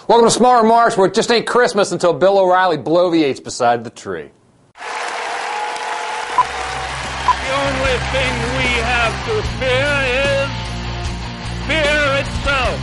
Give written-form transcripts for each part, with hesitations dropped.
Welcome to Smart Remarks, where it just ain't Christmas until Bill O'Reilly bloviates beside the tree. The only thing we have to fear is fear itself.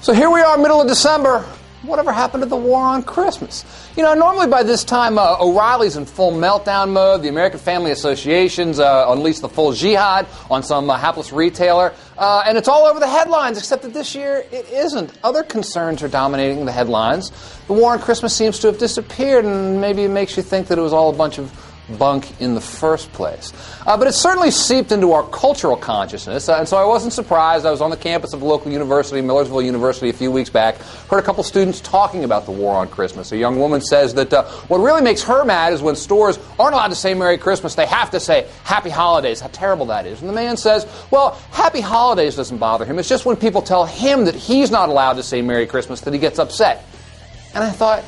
So here we are, middle of December. Whatever happened to the war on Christmas? You know, normally by this time, O'Reilly's in full meltdown mode. The American Family Association's unleashed the full jihad on some hapless retailer. And it's all over the headlines, except that this year it isn't. Other concerns are dominating the headlines. The war on Christmas seems to have disappeared, and maybe it makes you think that it was all a bunch of bunk in the first place. But it certainly seeped into our cultural consciousness, and so I wasn't surprised. I was on the campus of a local university, Millersville University, a few weeks back, heard a couple students talking about the war on Christmas. A young woman says that what really makes her mad is when stores aren't allowed to say Merry Christmas, they have to say Happy Holidays, how terrible that is. And the man says, well, Happy Holidays doesn't bother him. It's just when people tell him that he's not allowed to say Merry Christmas that he gets upset. And I thought,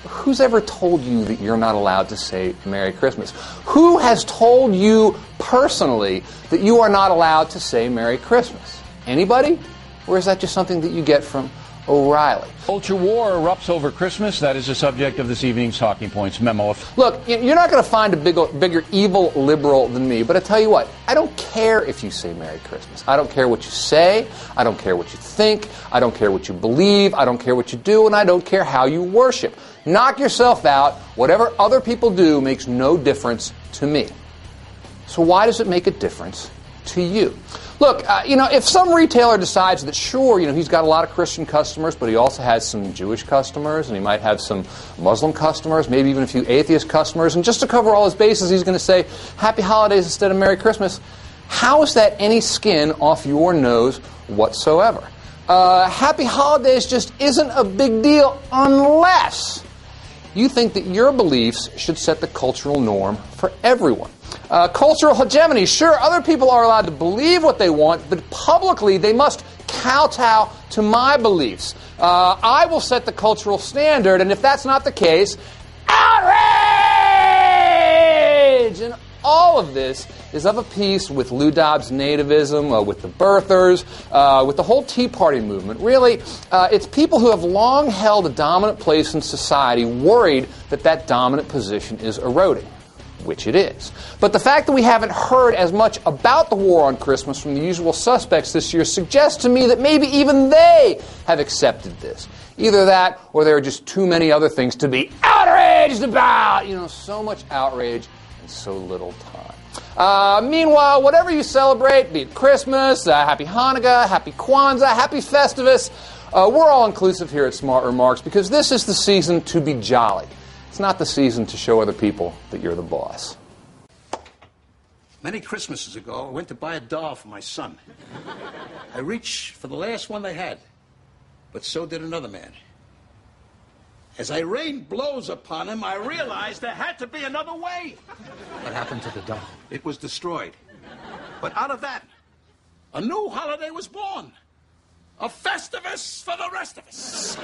who's ever told you that you're not allowed to say Merry Christmas? Who has told you personally that you are not allowed to say Merry Christmas? Anybody? Or is that just something that you get from O'Reilly? Culture war erupts over Christmas. That is the subject of this evening's Talking Points memo. Look, you're not going to find a bigger evil liberal than me, but I tell you what, I don't care if you say Merry Christmas. I don't care what you say. I don't care what you think. I don't care what you believe. I don't care what you do, and I don't care how you worship. Knock yourself out. Whatever other people do makes no difference to me. So why does it make a difference to you? Look, if some retailer decides that, sure, he's got a lot of Christian customers, but he also has some Jewish customers, and he might have some Muslim customers, maybe even a few atheist customers, and just to cover all his bases, he's going to say Happy Holidays instead of Merry Christmas. How is that any skin off your nose whatsoever? Happy Holidays just isn't a big deal unless you think that your beliefs should set the cultural norm for everyone. Cultural hegemony. Sure, other people are allowed to believe what they want, but publicly they must kowtow to my beliefs. I will set the cultural standard, and if that's not the case, outrage! And all of this is of a piece with Lou Dobbs' nativism, with the birthers, with the whole Tea Party movement. Really, it's people who have long held a dominant place in society worried that that dominant position is eroding, which it is. But the fact that we haven't heard as much about the war on Christmas from the usual suspects this year suggests to me that maybe even they have accepted this. Either that, or there are just too many other things to be outraged about. So much outrage and so little time. Meanwhile, whatever you celebrate, be it Christmas, Happy Hanukkah, Happy Kwanzaa, Happy Festivus, we're all inclusive here at Smart Remarks because this is the season to be jolly. It's not the season to show other people that you're the boss. Many Christmases ago, I went to buy a doll for my son. I reached for the last one they had, but so did another man. As I rained blows upon him, I realized there had to be another way. What happened to the doll? It was destroyed. But out of that, a new holiday was born. A Festivus for the rest of us.